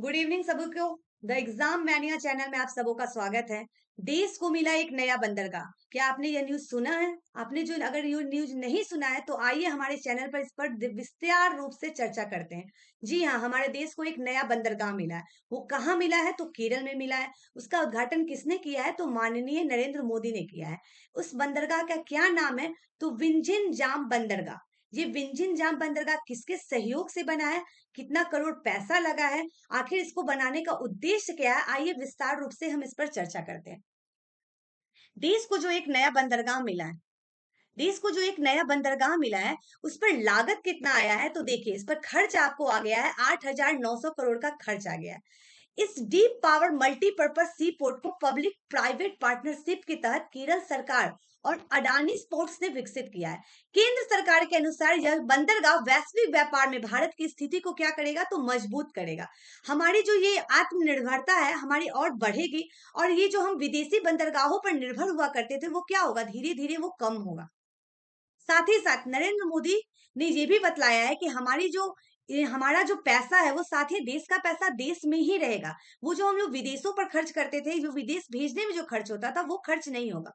Good evening सबको। The exam mania channel में आप सबों का स्वागत है। देश को मिला एक नया बंदरगाह। क्या आपने ये न्यूज सुना है? आपने जो अगर ये न्यूज नहीं सुना है तो आइए हमारे चैनल पर इस पर विस्तार रूप से चर्चा करते हैं। जी हाँ, हमारे देश को एक नया बंदरगाह मिला है। वो कहाँ मिला है? तो केरल में मिला है। उसका उद्घाटन किसने किया है? तो माननीय नरेंद्र मोदी ने किया है। उस बंदरगाह का क्या नाम है? तो विंझिन जाम बंदरगाह। ये विंझिन जाम बंदरगाह किसके सहयोग से बना है? कितना करोड़ पैसा लगा है? आखिर इसको बनाने का उद्देश्य क्या है? आइए विस्तार रूप से हम इस पर चर्चा करते हैं। देश को जो एक नया बंदरगाह मिला है, देश को जो एक नया बंदरगाह मिला है, उस पर लागत कितना आया है? तो देखिए, इस पर खर्च आपको आ गया है 8,900 करोड़ का खर्च आ गया है। इस डीप पावर मल्टीपर्पज सी पोर्ट को पब्लिक प्राइवेट पार्टनरशिप के तहत केरल सरकार और अडानी स्पोर्ट्स ने विकसित किया है। केंद्र सरकार के अनुसार यह बंदरगाह वैश्विक व्यापार में भारत की स्थिति को क्या करेगा? तो मजबूत करेगा। हमारी जो ये आत्मनिर्भरता है हमारी और बढ़ेगी, और ये जो हम विदेशी बंदरगाहों पर निर्भर हुआ करते थे वो क्या होगा? धीरे धीरे वो कम होगा। साथ ही साथ नरेंद्र मोदी ने ये भी बतलाया है कि हमारा जो पैसा है वो साथ ही देश का पैसा देश में ही रहेगा। वो जो हम लोग विदेशों पर खर्च करते थे, जो विदेश भेजने में जो खर्च होता था वो खर्च नहीं होगा।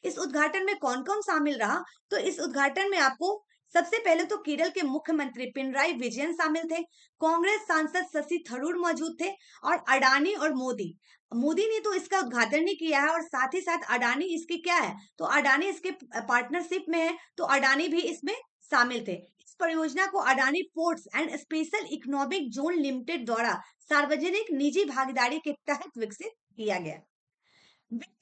इस उद्घाटन में कौन कौन शामिल रहा? तो इस उद्घाटन में आपको सबसे पहले तो केरल के मुख्यमंत्री पिनराई विजयन शामिल थे। कांग्रेस सांसद शशि थरूर मौजूद थे। और अडानी और मोदी, मोदी ने तो इसका उद्घाटन नहीं किया है, और साथ ही साथ अडानी इसके क्या है? तो अडानी इसके पार्टनरशिप में है, तो अडानी भी इसमें शामिल थे। इस परियोजना को Adani ports and special economic zone limited द्वारा सार्वजनिक निजी भागीदारी के तहत विकसित किया गया।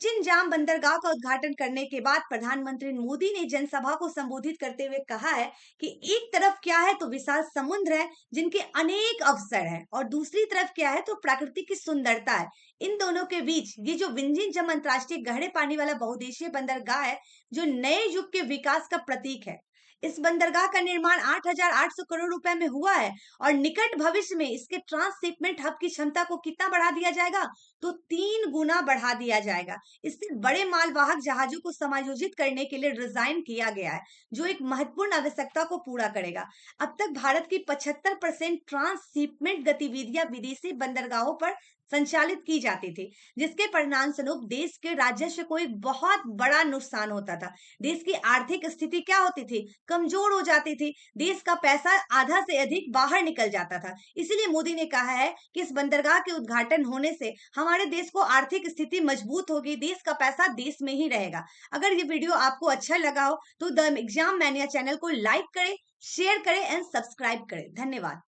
चिनजाम बंदरगाह का उद्घाटन करने के बाद प्रधानमंत्री मोदी ने जनसभा को संबोधित करते हुए कहा है कि एक तरफ क्या है? तो विशाल समुद्र है जिनके अनेक अवसर हैं, और दूसरी तरफ क्या है? तो प्रकृति की सुंदरता है। इन दोनों के बीच ये जो विंझिन जम अंतर्राष्ट्रीय गहरे पानी वाला बहुउद्देशीय बंदरगाह है, जो नए युग के विकास का प्रतीक है। इस बंदरगाह का निर्माण 8,800 करोड़ रुपए में हुआ है, और निकट भविष्य में इसके ट्रांसशिपमेंट हब की क्षमता को कितना बढ़ा दिया जाएगा? तो 3 गुना बढ़ा दिया जाएगा। इससे बड़े मालवाहक जहाजों को समायोजित करने के लिए डिजाइन किया गया है, जो एक महत्वपूर्ण आवश्यकता को पूरा करेगा। अब तक भारत की 75% ट्रांसशिपमेंट गतिविधियां विदेशी बंदरगाहों पर संचालित की जाती थी, जिसके परिणाम स्वरूप देश के राजस्व को एक बहुत बड़ा नुकसान होता था। देश की आर्थिक स्थिति क्या होती थी? कमजोर हो जाती थी। देश का पैसा आधा से अधिक बाहर निकल जाता था। इसीलिए मोदी ने कहा है कि इस बंदरगाह के उद्घाटन होने से हमारे देश को आर्थिक स्थिति मजबूत होगी, देश का पैसा देश में ही रहेगा। अगर ये वीडियो आपको अच्छा लगा हो तो द एग्जाम मैनिया चैनल को लाइक करें, शेयर करें एंड सब्सक्राइब करें। धन्यवाद।